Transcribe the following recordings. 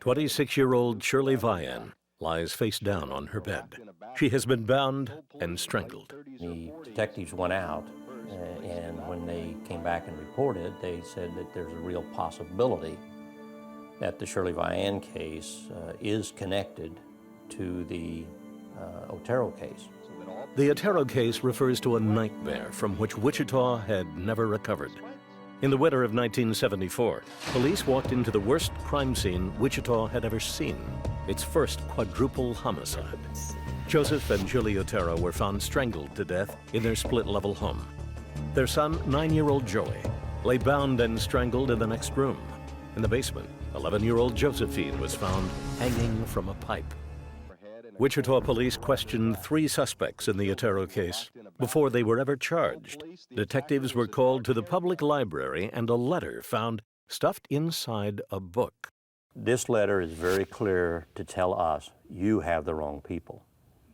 26-year-old Shirley Vian lies face down on her bed. She has been bound and strangled. The detectives went out, and when they came back and reported, they said that there's a real possibility that the Shirley Vian case is connected to the Otero case. The Otero case refers to a nightmare from which Wichita had never recovered. In the winter of 1974, police walked into the worst crime scene Wichita had ever seen, its first quadruple homicide. Joseph and Julie Otero were found strangled to death in their split-level home. Their son, 9-year-old Joey, lay bound and strangled in the next room. In the basement, 11-year-old Josephine was found hanging from a pipe. Wichita police questioned 3 suspects in the Otero case before they were ever charged. Detectives were called to the public library and a letter found stuffed inside a book. This letter is very clear to tell us, you have the wrong people.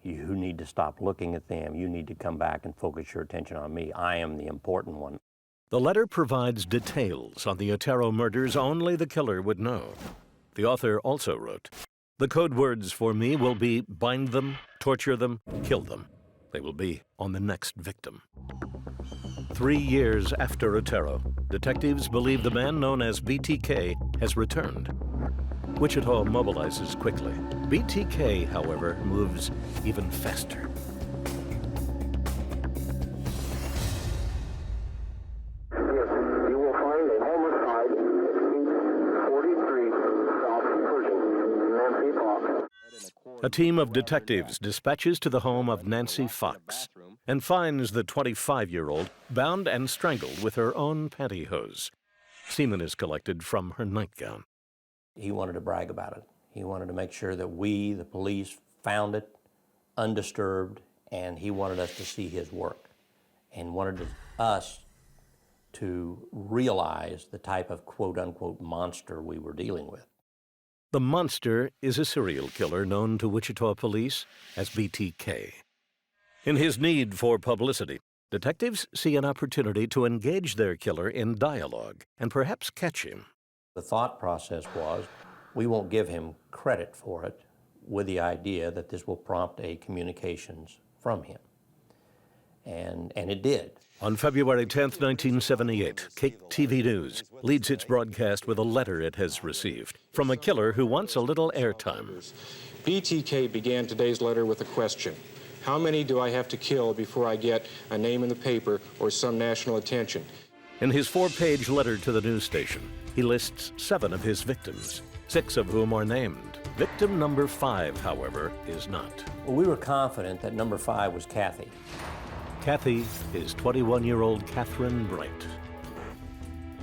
You need to stop looking at them. You need to come back and focus your attention on me. I am the important one. The letter provides details on the Otero murders only the killer would know. The author also wrote, "The code words for me will be bind them, torture them, kill them. They will be on the next victim." 3 years after Otero, detectives believe the man known as BTK has returned. Wichita mobilizes quickly. BTK, however, moves even faster. You will find a homicide, 43 South Pershing, Nancy Fox. A team of detectives dispatches to the home of Nancy Fox and finds the 25-year-old bound and strangled with her own pantyhose. Semen is collected from her nightgown. He wanted to brag about it. He wanted to make sure that we, the police, found it undisturbed, and he wanted us to see his work and wanted us to realize the type of quote-unquote monster we were dealing with. The monster is a serial killer known to Wichita police as BTK. In his need for publicity, detectives see an opportunity to engage their killer in dialogue and perhaps catch him. The thought process was, we won't give him credit for it, with the idea that this will prompt a communications from him. And it did. On February 10, 1978, Cake TV News leads its broadcast with a letter it has received from a killer who wants a little airtime. BTK began today's letter with a question. How many do I have to kill before I get a name in the paper or some national attention? In his 4-page letter to the news station, he lists 7 of his victims, 6 of whom are named. Victim number 5, however, is not. Well, we were confident that number 5 was Kathy. Kathy is 21-year-old Catherine Bright.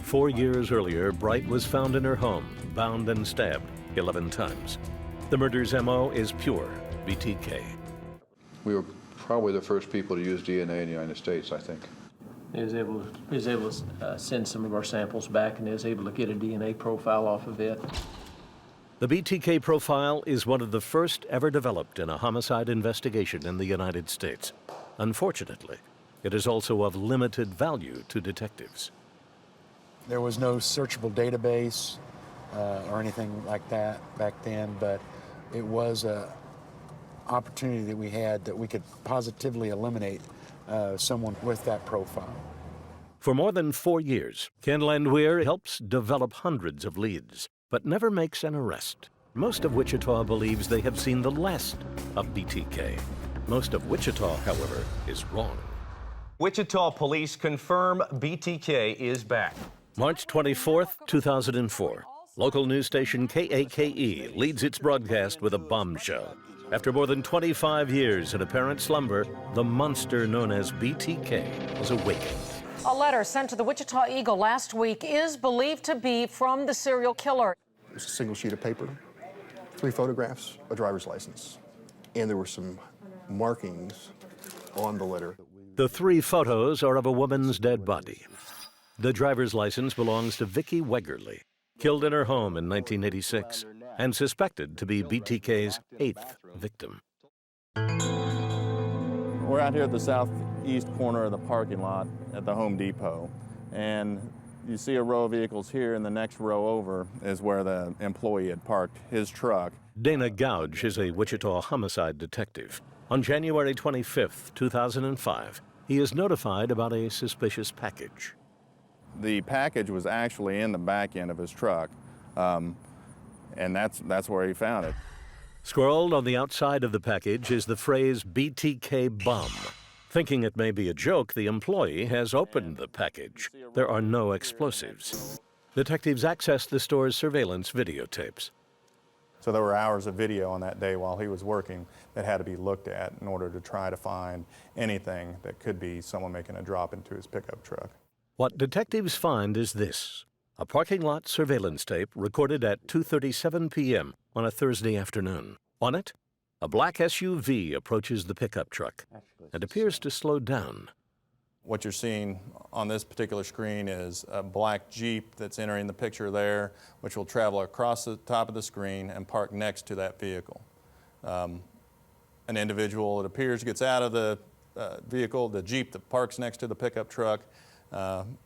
4 years earlier, Bright was found in her home, bound and stabbed 11 times. The murder's MO is pure BTK. We were probably the first people to use DNA in the United States, I think. He was able to send some of our samples back, and he was able to get a DNA profile off of it. The BTK profile is one of the first ever developed in a homicide investigation in the United States. Unfortunately, it is also of limited value to detectives. There was no searchable database or anything like that back then, but it was an opportunity that we had that we could positively eliminate someone with that profile. For more than 4 years, Ken Landwehr helps develop hundreds of leads, but never makes an arrest. Most of Wichita believes they have seen the last of BTK. Most of Wichita, however, is wrong. Wichita police confirm BTK is back. March 24th, 2004. Local news station KAKE leads its broadcast with a bombshell. After more than 25 years in apparent slumber, the monster known as BTK is awakened. A letter sent to the Wichita Eagle last week is believed to be from the serial killer. It was a single sheet of paper, 3 photographs, a driver's license, and there were some markings on the letter. The 3 photos are of a woman's dead body. The driver's license belongs to Vicki Wegerly, killed in her home in 1986, and suspected to be BTK's 8th victim. We're out here at the southeast corner of the parking lot at the Home Depot, and you see a row of vehicles here, and the next row over is where the employee had parked his truck. Dana Gouge is a Wichita homicide detective. On January 25, 2005, he is notified about a suspicious package. The package was actually in the back end of his truck, and that's where he found it. Scrawled on the outside of the package is the phrase BTK bomb. Thinking it may be a joke, the employee has opened the package. There are no explosives. Detectives access the store's surveillance videotapes. So there were hours of video on that day while he was working that had to be looked at in order to try to find anything that could be someone making a drop into his pickup truck. What detectives find is this: a parking lot surveillance tape recorded at 2:37 p.m. on a Thursday afternoon. On it, a black SUV approaches the pickup truck and appears to slow down. What you're seeing on this particular screen is a black Jeep that's entering the picture there, which will travel across the top of the screen and park next to that vehicle. An individual, it appears, gets out of the vehicle, the Jeep that parks next to the pickup truck,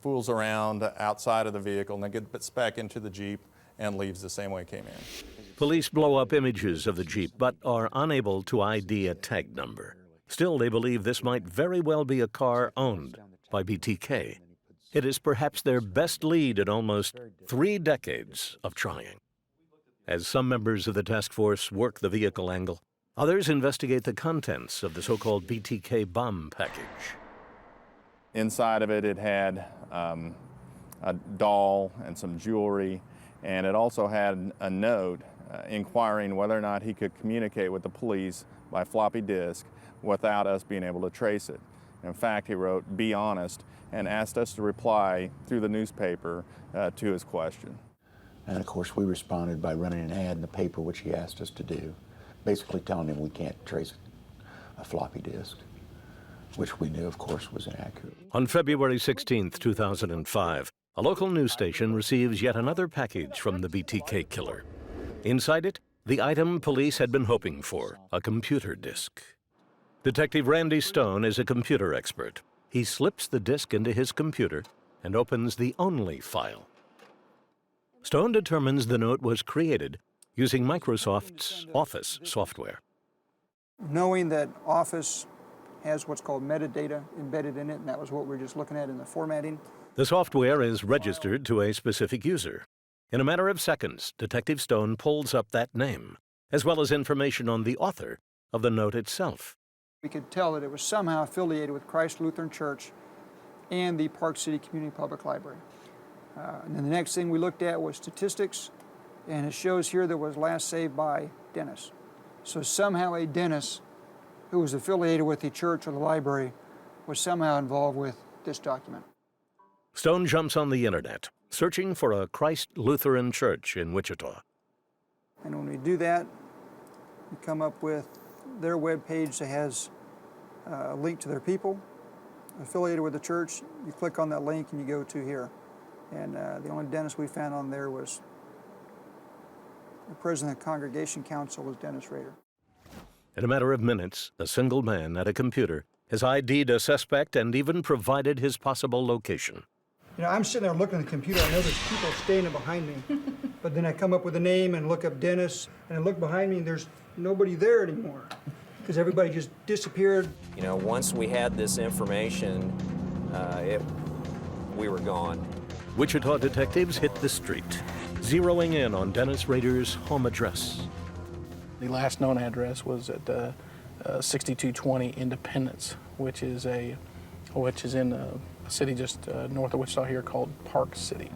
fools around outside of the vehicle, and then gets back into the Jeep and leaves the same way it came in. Police blow up images of the Jeep but are unable to ID a tag number. Still, they believe this might very well be a car owned by BTK. It is perhaps their best lead in almost 3 decades of trying. As some members of the task force work the vehicle angle, others investigate the contents of the so-called BTK bomb package. Inside of it, it had a doll and some jewelry, and it also had a note inquiring whether or not he could communicate with the police by floppy disk without us being able to trace it. In fact, he wrote, "Be honest," and asked us to reply through the newspaper to his question. And of course, we responded by running an ad in the paper, which he asked us to do, basically telling him we can't trace a floppy disk, which we knew, of course, was inaccurate. On February 16, 2005, a local news station receives yet another package from the BTK killer. Inside it, the item police had been hoping for, a computer disk. Detective Randy Stone is a computer expert. He slips the disk into his computer and opens the only file. Stone determines the note was created using Microsoft's Office software. Knowing that Office has what's called metadata embedded in it, and that was what we were just looking at in the formatting. The software is registered to a specific user. In a matter of seconds, Detective Stone pulls up that name, as well as information on the author of the note itself. We could tell that it was somehow affiliated with Christ Lutheran Church and the Park City Community Public Library. And then the next thing we looked at was statistics, and it shows here that was last saved by Dennis. So somehow a Dennis who was affiliated with the church or the library was somehow involved with this document. Stone jumps on the internet, searching for a Christ Lutheran Church in Wichita. And when we do that, we come up with their webpage that has a link to their people affiliated with the church. You click on that link and you go to here. And the only Dennis we found on there was the president of the Congregation Council was Dennis Rader. In a matter of minutes, a single man at a computer has ID'd a suspect and even provided his possible location. You know, I'm sitting there looking at the computer. I know there's people standing behind me. But then I come up with a name and look up Dennis, and I look behind me and there's nobody there anymore because everybody just disappeared. You know, once we had this information, we were gone. Wichita detectives hit the street, zeroing in on Dennis Rader's home address. The last known address was at 6220 Independence, which is in a city just north of Wichita here called Park City.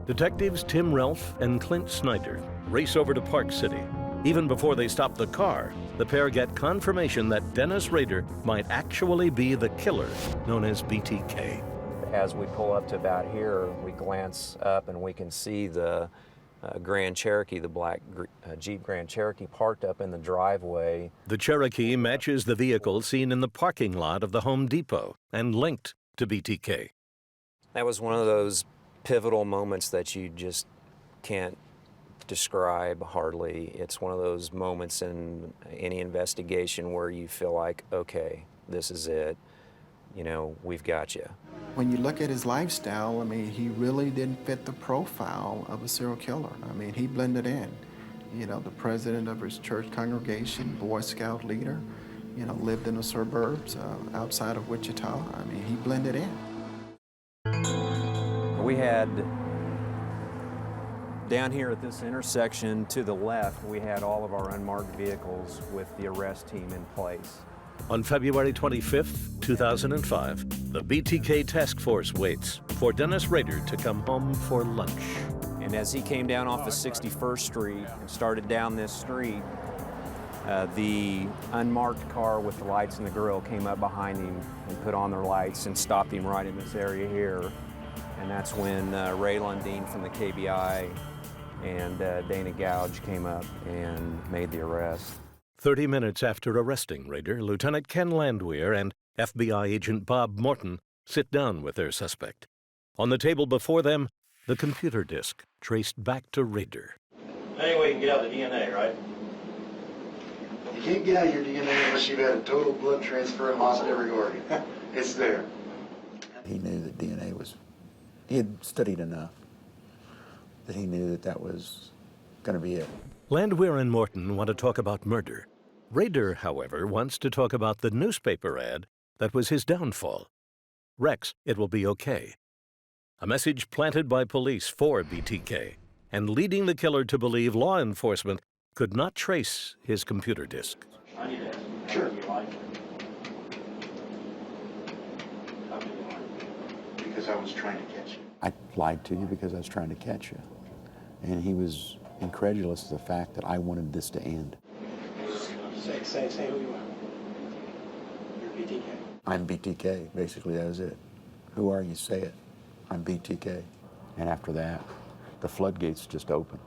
Detectives Tim Relf and Clint Snyder race over to Park City. Even before they stop the car, the pair get confirmation that Dennis Rader might actually be the killer known as BTK. As we pull up to about here, we glance up and we can see the Grand Cherokee, the black Jeep Grand Cherokee, parked up in the driveway. The Cherokee matches the vehicle seen in the parking lot of the Home Depot and linked to BTK. That was one of those pivotal moments that you just can't describe hardly. It's one of those moments in any investigation where you feel like, okay, this is it. you know, we've got you. When you look at his lifestyle, I mean, he really didn't fit the profile of a serial killer. I mean, he blended in. You know, the president of his church congregation, Boy Scout leader, you know, lived in the suburbs outside of Wichita. I mean, he blended in. We had, down here at this intersection to the left, we had all of our unmarked vehicles with the arrest team in place. On February 25th, 2005, the BTK task force waits for Dennis Rader to come home for lunch. And as he came down off of 61st Street and started down this street, the unmarked car with the lights in the grill came up behind him and put on their lights and stopped him right in this area here. And that's when Ray Lundeen from the KBI and Dana Gouge came up and made the arrest. 30 minutes after arresting Rader, Lieutenant Ken Landwehr and FBI agent Bob Morton sit down with their suspect. On the table before them, the computer disk traced back to Rader. Anyway, you can get out the DNA, right? You can't get out your DNA unless you've had a total blood transfer and lost every organ. It's there. He knew that DNA was, he had studied enough that he knew that that was going to be it. Landwehr and Morton want to talk about murder. Rader, however, wants to talk about the newspaper ad that was his downfall. Rex, it will be okay. A message planted by police for BTK and leading the killer to believe law enforcement could not trace his computer disk. I need to ask. Sure. You like it? Because I was trying to catch you. I lied to you because I was trying to catch you. And he was incredulous of the fact that I wanted this to end. Say who you are. You're BTK. I'm BTK, basically that was it. Who are you? Say it. I'm BTK. And after that, the floodgates just opened.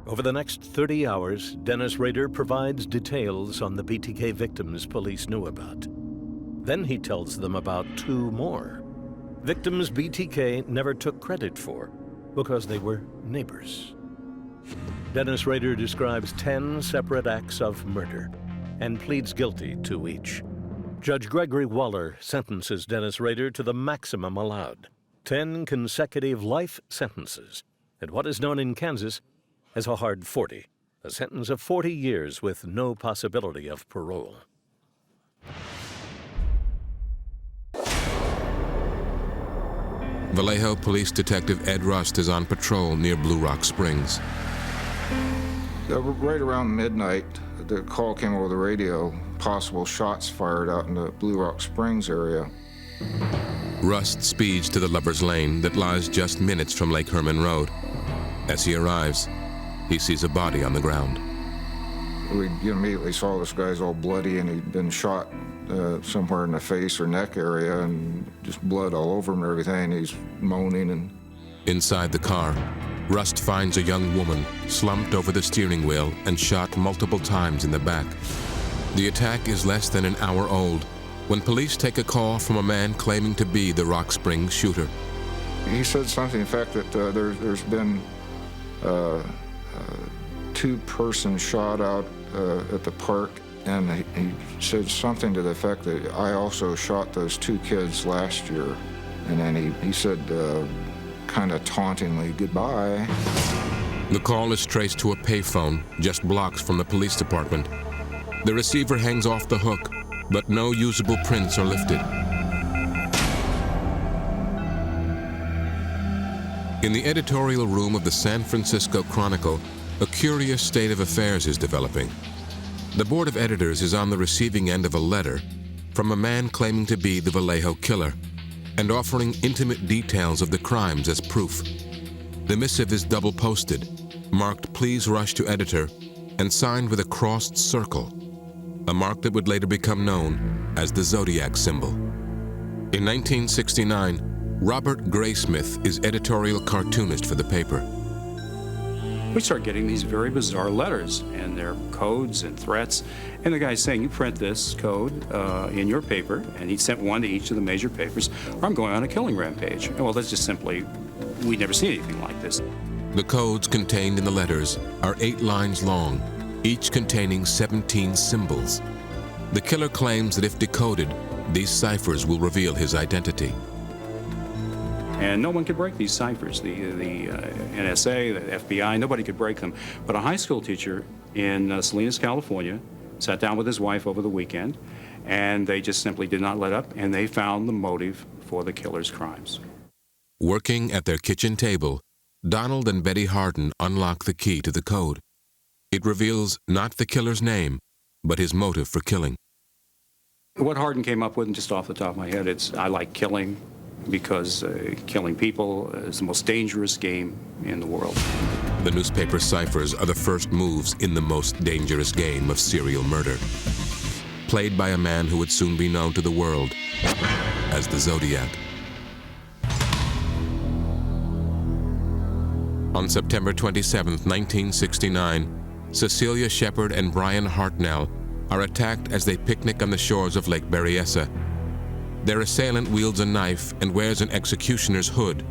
Over the next 30 hours, Dennis Rader provides details on the BTK victims police knew about. Then he tells them about 2 more. Victims BTK never took credit for because they were neighbors. Dennis Rader describes 10 separate acts of murder and pleads guilty to each. Judge Gregory Waller sentences Dennis Rader to the maximum allowed, 10 consecutive life sentences at what is known in Kansas as a hard 40, a sentence of 40 years with no possibility of parole. Vallejo Police Detective Ed Rust is on patrol near Blue Rock Springs. Right around midnight, the call came over the radio, possible shots fired out in the Blue Rock Springs area. Rust speeds to the Lover's Lane that lies just minutes from Lake Herman Road. As he arrives, he sees a body on the ground. We immediately saw this guy's all bloody and he'd been shot somewhere in the face or neck area and just blood all over him and everything. He's moaning and... Inside the car, Rust finds a young woman slumped over the steering wheel and shot multiple times in the back. The attack is less than an hour old when police take a call from a man claiming to be the Rock Springs shooter. He said something, in fact, that there's been 2 persons shot out at the park, and he said something to the effect that I also shot those 2 kids last year. And then he said, kind of tauntingly, goodbye. The call is traced to a payphone just blocks from the police department. The receiver hangs off the hook, but no usable prints are lifted. In the editorial room of the San Francisco Chronicle, a curious state of affairs is developing. The board of editors is on the receiving end of a letter from a man claiming to be the Vallejo killer and offering intimate details of the crimes as proof. The missive is double-posted, marked "Please rush to editor," and signed with a crossed circle, a mark that would later become known as the Zodiac symbol. In 1969, Robert Graysmith is editorial cartoonist for the paper. We start getting these very bizarre letters, and they're codes and threats. And the guy's saying, you print this code in your paper, and he sent one to each of the major papers, or I'm going on a killing rampage. And well, that's just simply, we'd never seen anything like this. The codes contained in the letters are 8 lines long, each containing 17 symbols. The killer claims that if decoded, these ciphers will reveal his identity. And no one could break these ciphers. The NSA, the FBI, nobody could break them. But a high school teacher in Salinas, California, sat down with his wife over the weekend, and they just simply did not let up, and they found the motive for the killer's crimes. Working at their kitchen table, Donald and Betty Harden unlock the key to the code. It reveals not the killer's name, but his motive for killing. What Harden came up with, and just off the top of my head, it's I like killing because killing people is the most dangerous game in the world. The newspaper ciphers are the first moves in the most dangerous game of serial murder, played by a man who would soon be known to the world as the Zodiac. On September 27, 1969, Cecilia Shepard and Brian Hartnell are attacked as they picnic on the shores of Lake Berryessa. Their assailant wields a knife and wears an executioner's hood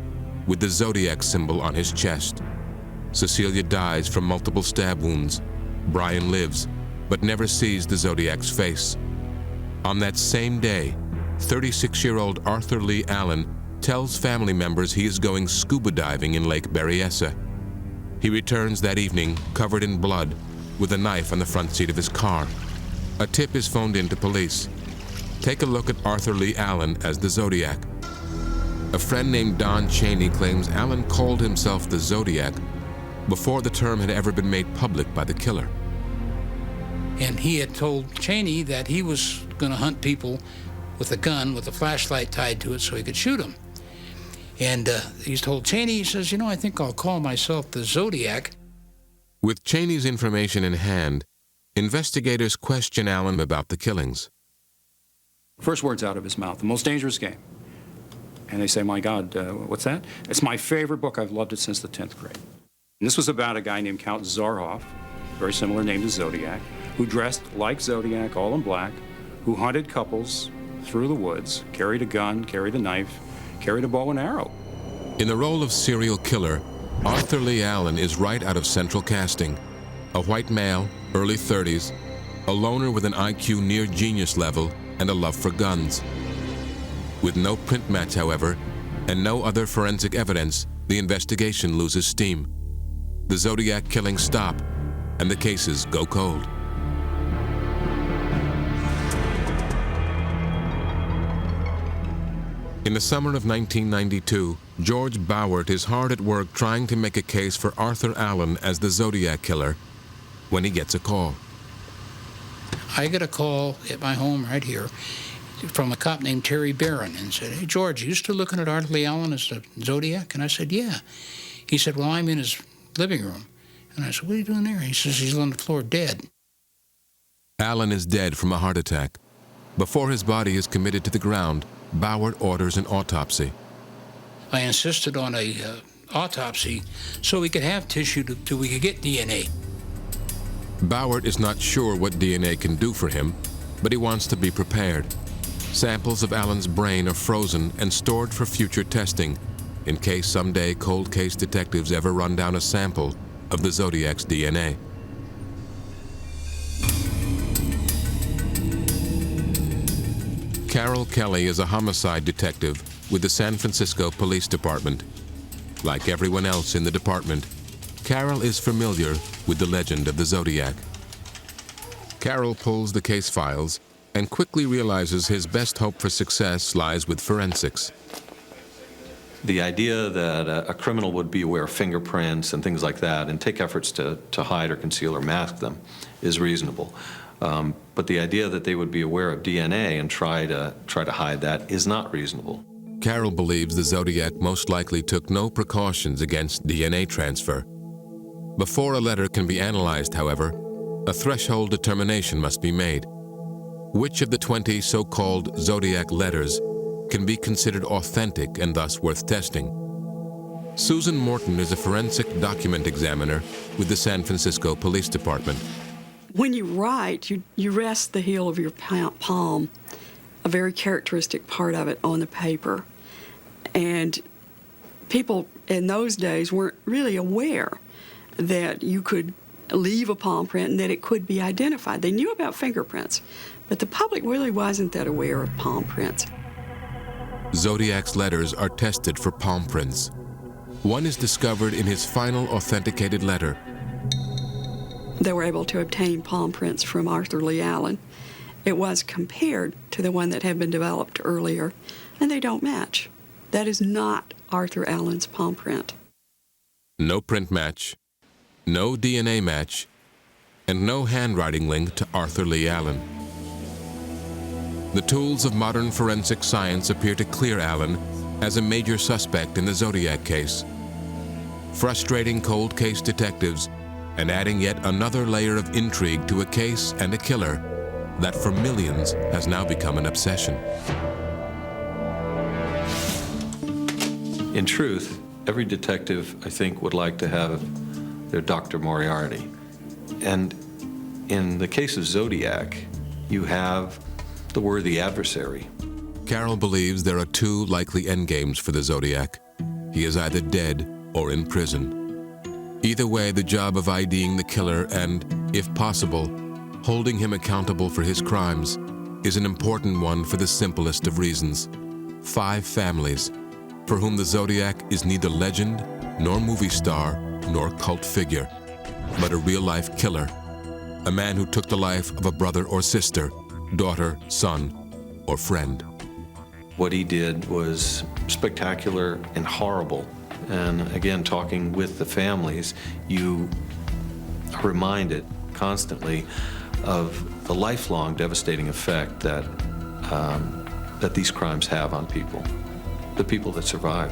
with the Zodiac symbol on his chest. Cecilia dies from multiple stab wounds. Brian lives, but never sees the Zodiac's face. On that same day, 36-year-old Arthur Lee Allen tells family members he is going scuba diving in Lake Berryessa. He returns that evening covered in blood with a knife on the front seat of his car. A tip is phoned in to police. Take a look at Arthur Lee Allen as the Zodiac. A friend named Don Cheney claims Allen called himself the Zodiac before the term had ever been made public by the killer. And he had told Cheney that he was going to hunt people with a gun with a flashlight tied to it so he could shoot them. And he's told Cheney, he says, you know, I think I'll call myself the Zodiac. With Cheney's information in hand, investigators question Allen about the killings. First words out of his mouth, the most dangerous game. And they say, my God, what's that? It's my favorite book. I've loved it since the 10th grade. And this was about a guy named Count Zarhoff, very similar name to Zodiac, who dressed like Zodiac, all in black, who hunted couples through the woods, carried a gun, carried a knife, carried a bow and arrow. In the role of serial killer, Arthur Lee Allen is right out of central casting. A white male, early 30s, a loner with an IQ near genius level and a love for guns. With no print match, however, and no other forensic evidence, the investigation loses steam. The Zodiac killings stop, and the cases go cold. In the summer of 1992, George Bauert is hard at work trying to make a case for Arthur Allen as the Zodiac killer when he gets a call. I get a call at my home right here from a cop named Terry Barron and said, hey, George, you still looking at Arthur Lee Allen as the Zodiac? And I said, yeah. He said, well, I'm in his living room. And I said, what are you doing there? He says, he's on the floor dead. Allen is dead from a heart attack. Before his body is committed to the ground, Bauert orders an autopsy. I insisted on a autopsy so we could have tissue so we could get DNA. Bauert is not sure what DNA can do for him, but he wants to be prepared. Samples of Allen's brain are frozen and stored for future testing, in case someday cold case detectives ever run down a sample of the Zodiac's DNA. Carol Kelly is a homicide detective with the San Francisco Police Department. Like everyone else in the department, Carol is familiar with the legend of the Zodiac. Carol pulls the case files and quickly realizes his best hope for success lies with forensics. The idea that a criminal would be aware of fingerprints and things like that and take efforts to hide or conceal or mask them is reasonable. But the idea that they would be aware of DNA and try to hide that is not reasonable. Carol believes the Zodiac most likely took no precautions against DNA transfer. Before a letter can be analyzed, however, a threshold determination must be made. Which of the 20 so-called Zodiac letters can be considered authentic and thus worth testing? Susan Morton is a forensic document examiner with the San Francisco Police Department. When you write, you rest the heel of your palm, a very characteristic part of it, on the paper. And people in those days weren't really aware that you could leave a palm print and that it could be identified. They knew about fingerprints, But the public really wasn't that aware of palm prints. Zodiac's letters are tested for palm prints. One is discovered in his final authenticated letter. They were able to obtain palm prints from Arthur Lee Allen. It was compared to the one that had been developed earlier, and they don't match. That is not Arthur Allen's palm print. No print match, no DNA match, and no handwriting link to Arthur Lee Allen. The tools of modern forensic science appear to clear Allen as a major suspect in the Zodiac case, frustrating cold case detectives and adding yet another layer of intrigue to a case and a killer that for millions has now become an obsession. In truth, every detective, I think, would like to have their Dr. Moriarty. And in the case of Zodiac, you have the worthy adversary. Carroll believes there are two likely endgames for the Zodiac. He is either dead or in prison. Either way, the job of IDing the killer and, if possible, holding him accountable for his crimes is an important one for the simplest of reasons. 5 families for whom the Zodiac is neither legend, nor movie star, nor cult figure, but a real-life killer, a man who took the life of a brother or sister, daughter, son, or friend. What he did was spectacular and horrible. And again, talking with the families, you are reminded constantly of the lifelong devastating effect that, that these crimes have on people, the people that survive.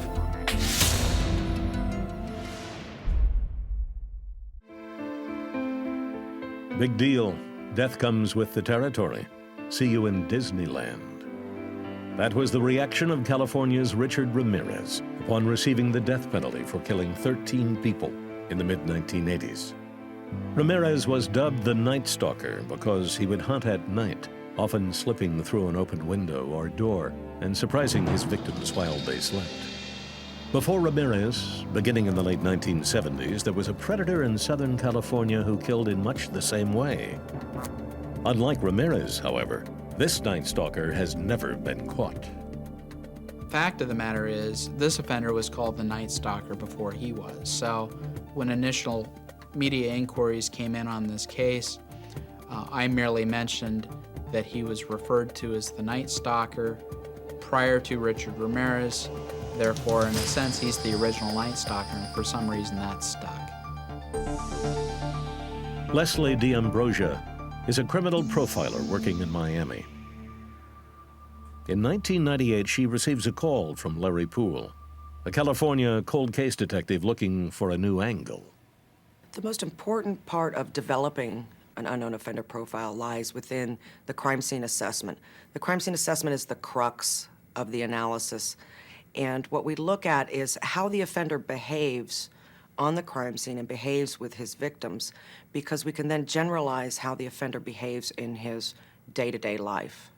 Big deal. Death comes with the territory. See you in Disneyland. That was the reaction of California's Richard Ramirez upon receiving the death penalty for killing 13 people in the mid-1980s. Ramirez was dubbed the Night Stalker because he would hunt at night, often slipping through an open window or door and surprising his victims while they slept. Before Ramirez, beginning in the late 1970s, there was a predator in Southern California who killed in much the same way. Unlike Ramirez, however, this Night Stalker has never been caught. Fact of the matter is, this offender was called the Night Stalker before he was. So when initial media inquiries came in on this case, I merely mentioned that he was referred to as the Night Stalker prior to Richard Ramirez. Therefore, in a sense, he's the original Night Stalker, and for some reason that's stuck. Leslie D'Ambrosia is a criminal profiler working in Miami. In 1998, she receives a call from Larry Poole, a California cold case detective looking for a new angle. The most important part of developing an unknown offender profile lies within the crime scene assessment. The crime scene assessment is the crux of the analysis. And what we look at is how the offender behaves on the crime scene and behaves with his victims, because we can then generalize how the offender behaves in his day-to-day life.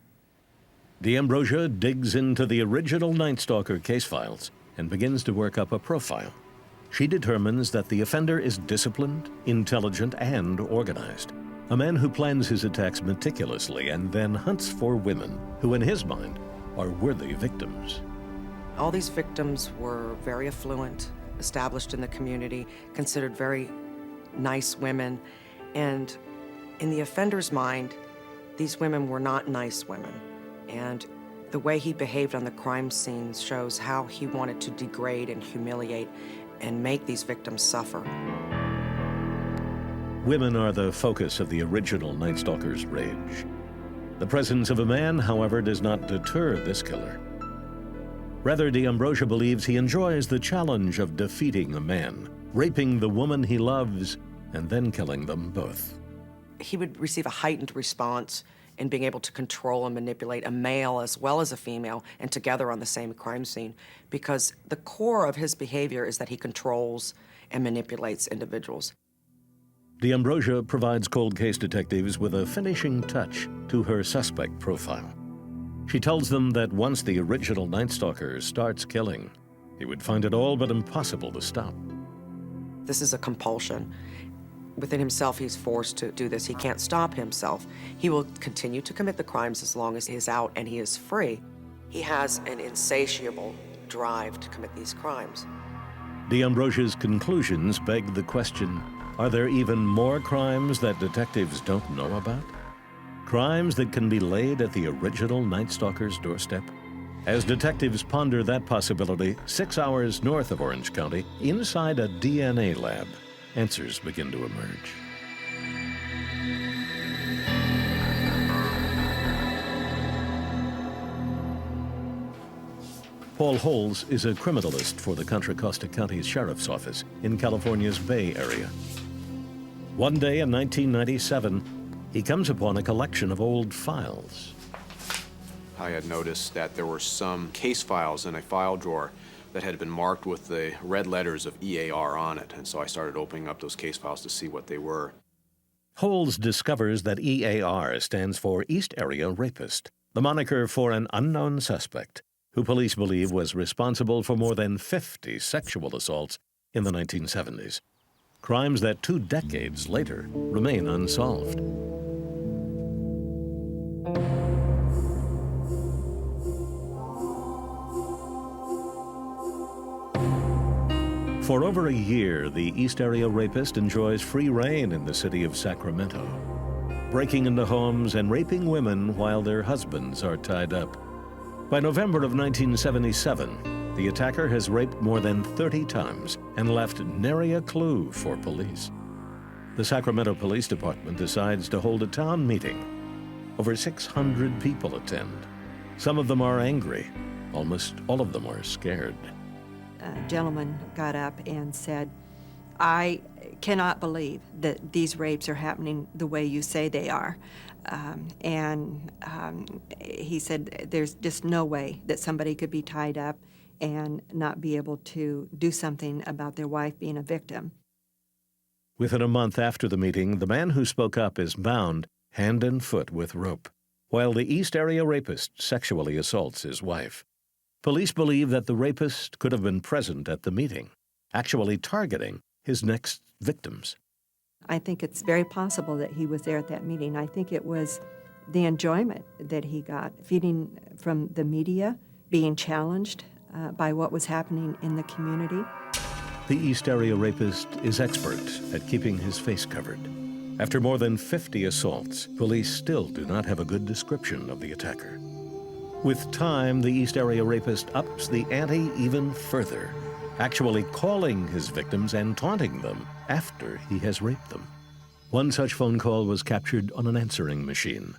D'Ambrosia digs into the original Night Stalker case files and begins to work up a profile. She determines that the offender is disciplined, intelligent, and organized. A man who plans his attacks meticulously and then hunts for women who, in his mind, are worthy victims. All these victims were very affluent, established in the community, considered very nice women, and in the offender's mind, these women were not nice women. And the way he behaved on the crime scene shows how he wanted to degrade and humiliate and make these victims suffer. Women are the focus of the original Night Stalker's rage. The presence of a man, however, does not deter this killer. Rather, D'Ambrosia believes he enjoys the challenge of defeating a man, raping the woman he loves, and then killing them both. He would receive a heightened response in being able to control and manipulate a male as well as a female, and together on the same crime scene, because the core of his behavior is that he controls and manipulates individuals. D'Ambrosia provides cold case detectives with a finishing touch to her suspect profile. She tells them that once the original Night Stalker starts killing, he would find it all but impossible to stop. This is a compulsion. Within himself, he's forced to do this. He can't stop himself. He will continue to commit the crimes as long as he is out and he is free. He has an insatiable drive to commit these crimes. D'Ambrosia's conclusions beg the question, are there even more crimes that detectives don't know about? Crimes that can be laid at the original Night Stalker's doorstep? As detectives ponder that possibility, 6 hours north of Orange County, inside a DNA lab, answers begin to emerge. Paul Holes is a criminalist for the Contra Costa County Sheriff's Office in California's Bay Area. One day in 1997, he comes upon a collection of old files. I had noticed that there were some case files in a file drawer that had been marked with the red letters of EAR on it, and so I started opening up those case files to see what they were. Holes discovers that EAR stands for East Area Rapist, the moniker for an unknown suspect who police believe was responsible for more than 50 sexual assaults in the 1970s, crimes that 2 decades later remain unsolved. For over a year, the East Area Rapist enjoys free reign in the city of Sacramento, breaking into homes and raping women while their husbands are tied up. By November of 1977, the attacker has raped more than 30 times and left nary a clue for police. The Sacramento Police Department decides to hold a town meeting. Over 600 people attend. Some of them are angry. Almost all of them are scared. A gentleman got up and said, "I cannot believe that these rapes are happening the way you say they are." He said, "There's just no way that somebody could be tied up and not be able to do something about their wife being a victim." Within a month after the meeting, the man who spoke up is bound hand and foot with rope, while the East Area Rapist sexually assaults his wife. Police believe that the rapist could have been present at the meeting, actually targeting his next victims. I think it's very possible that he was there at that meeting. I think it was the enjoyment that he got, feeding from the media, being challenged by what was happening in the community. The East Area Rapist is expert at keeping his face covered. After more than 50 assaults, police still do not have a good description of the attacker. With time, the East Area Rapist ups the ante even further, actually calling his victims and taunting them after he has raped them. One such phone call was captured on an answering machine.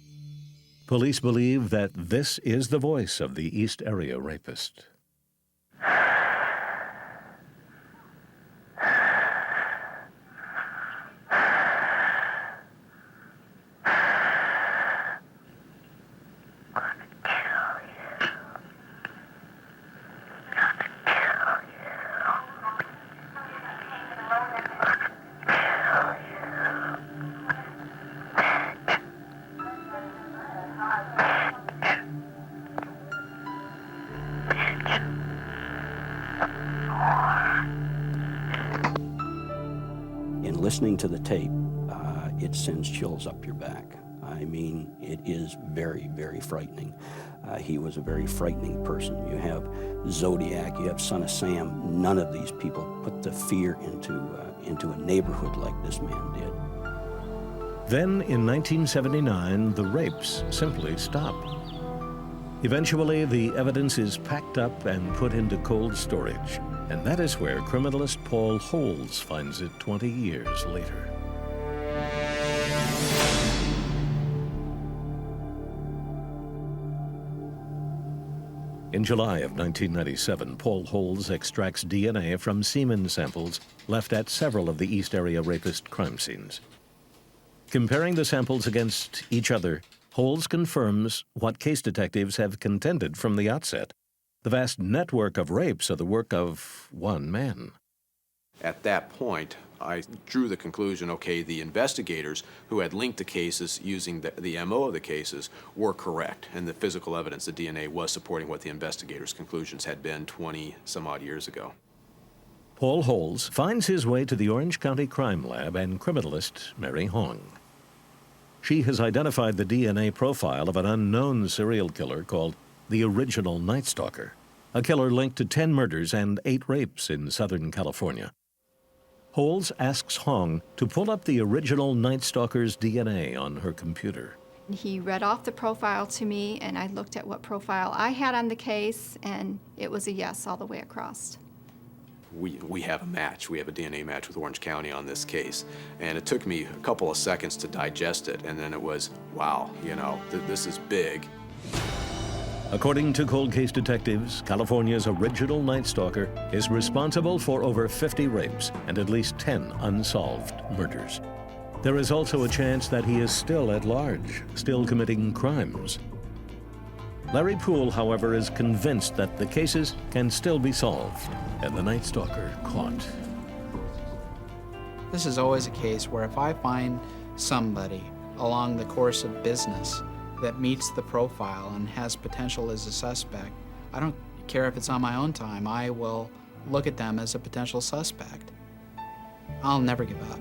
Police believe that this is the voice of the East Area Rapist. Listening to the tape, it sends chills up your back. I mean, it is very, very frightening. He was a very frightening person. You have Zodiac, you have Son of Sam. None of these people put the fear into a neighborhood like this man did. Then, in 1979, the rapes simply stop. Eventually, the evidence is packed up and put into cold storage. And that is where criminalist Paul Holes finds it 20 years later. In July of 1997, Paul Holes extracts DNA from semen samples left at several of the East Area Rapist crime scenes. Comparing the samples against each other, Holes confirms what case detectives have contended from the outset. The vast network of rapes are the work of one man. At that point, I drew the conclusion, okay, the investigators who had linked the cases using the MO of the cases were correct, and the physical evidence, the DNA, was supporting what the investigators' conclusions had been 20-some-odd years ago. Paul Holes finds his way to the Orange County Crime Lab and criminalist Mary Hong. She has identified the DNA profile of an unknown serial killer called the original Night Stalker, a killer linked to 10 murders and 8 rapes in Southern California. Holes asks Hong to pull up the original Night Stalker's DNA on her computer. He read off the profile to me, and I looked at what profile I had on the case, and it was a yes all the way across. We have a match. We have a DNA match with Orange County on this case. And it took me a couple of seconds to digest it, and then it was, wow, you know, this is big. According to cold case detectives, California's original Night Stalker is responsible for over 50 rapes and at least 10 unsolved murders. There is also a chance that he is still at large, still committing crimes. Larry Poole, however, is convinced that the cases can still be solved and the Night Stalker caught. This is always a case where if I find somebody along the course of business that meets the profile and has potential as a suspect, I don't care if it's on my own time, I will look at them as a potential suspect. I'll never give up.